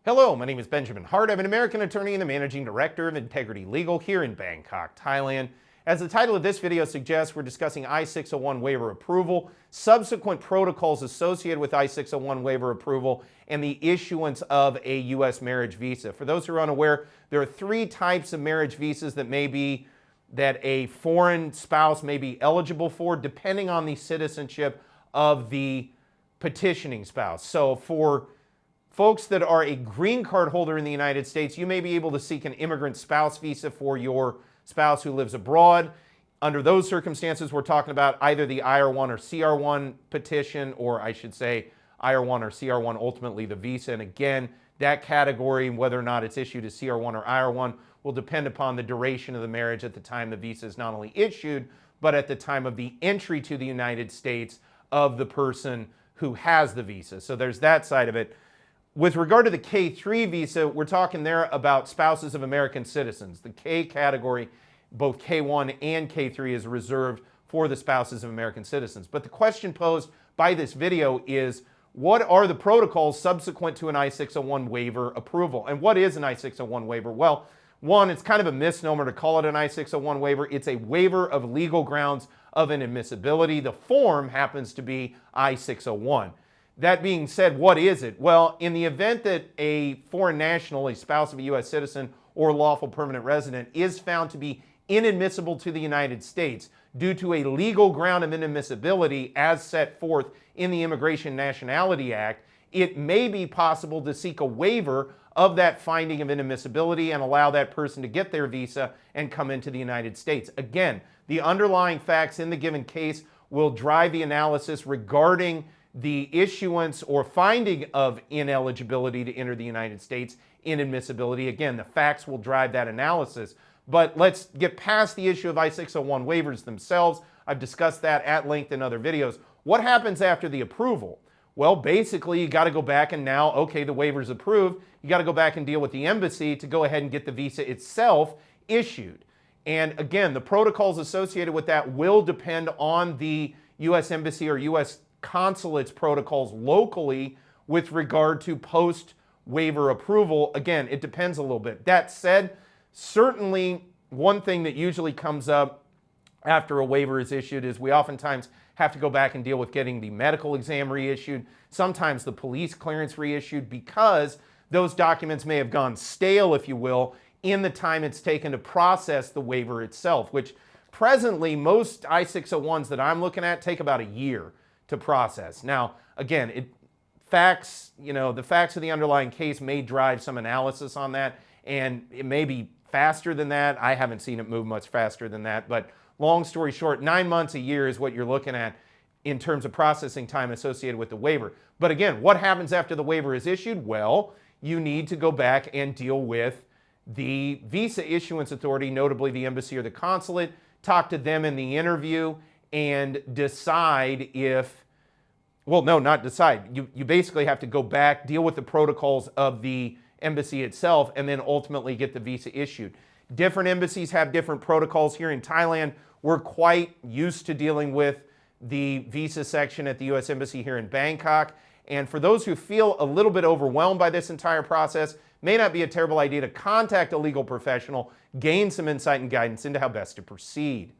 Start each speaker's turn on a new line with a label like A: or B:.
A: Hello, my name is Benjamin Hart. I'm an American attorney and the Managing Director of Integrity Legal here in Bangkok, Thailand. As the title of this video suggests, we're discussing I-601 waiver approval, subsequent protocols associated with I-601 waiver approval, and the issuance of a U.S. marriage visa. For those who are unaware, there are three types of marriage visas that a foreign spouse may be eligible for, depending on the citizenship of the petitioning spouse. So for folks that are a green card holder in the United States, you may be able to seek an immigrant spouse visa for your spouse who lives abroad. Under those circumstances, we're talking about either the IR-1 or CR-1 petition, or I should say IR-1 or CR-1, ultimately the visa. And again, that category, whether or not it's issued as CR-1 or IR-1, will depend upon the duration of the marriage at the time the visa is not only issued, but at the time of the entry to the United States of the person who has the visa. So there's that side of it. With regard to the K-3 visa, we're talking there about spouses of American citizens. The K category, both K-1 and K-3, is reserved for the spouses of American citizens. But the question posed by this video is, what are the protocols subsequent to an I-601 waiver approval? And what is an I-601 waiver? Well, one, it's kind of a misnomer to call it an I-601 waiver. It's a waiver of legal grounds of inadmissibility. The form happens to be I-601. That being said, what is it? Well, in the event that a foreign national, a spouse of a U.S. citizen or lawful permanent resident, is found to be inadmissible to the United States due to a legal ground of inadmissibility as set forth in the Immigration and Nationality Act, it may be possible to seek a waiver of that finding of inadmissibility and allow that person to get their visa and come into the United States. Again, the underlying facts in the given case will drive the analysis regarding the issuance or finding of ineligibility to enter the United States, inadmissibility. Again, the facts will drive that analysis. But let's get past the issue of I-601 waivers themselves. I've discussed that at length in other videos. What happens after the approval? Well, basically, you got to go back and now, okay, the waiver's approved. You got to go back and deal with the embassy to go ahead and get the visa itself issued. And again, the protocols associated with that will depend on the U.S. Embassy or U.S. consulate's protocols locally with regard to post-waiver approval. Again, it depends a little bit. That said, certainly one thing that usually comes up after a waiver is issued is we oftentimes have to go back and deal with getting the medical exam reissued, sometimes the police clearance reissued, because those documents may have gone stale, if you will, in the time it's taken to process the waiver itself, which presently most I-601s that I'm looking at take about a year to process. Now, again, the facts of the underlying case may drive some analysis on that, and it may be faster than that. I haven't seen it move much faster than that, but long story short, 9 months, a year is what you're looking at in terms of processing time associated with the waiver. But again, what happens after the waiver is issued? Well, you need to go back and deal with the visa issuance authority, notably the embassy or the consulate, talk to them in the interview, and decide if, well, no, not decide. You basically have to go back, deal with the protocols of the embassy itself, and then ultimately get the visa issued. Different embassies have different protocols. Here in Thailand, we're quite used to dealing with the visa section at the U.S. Embassy here in Bangkok. And for those who feel a little bit overwhelmed by this entire process, may not be a terrible idea to contact a legal professional, gain some insight and guidance into how best to proceed.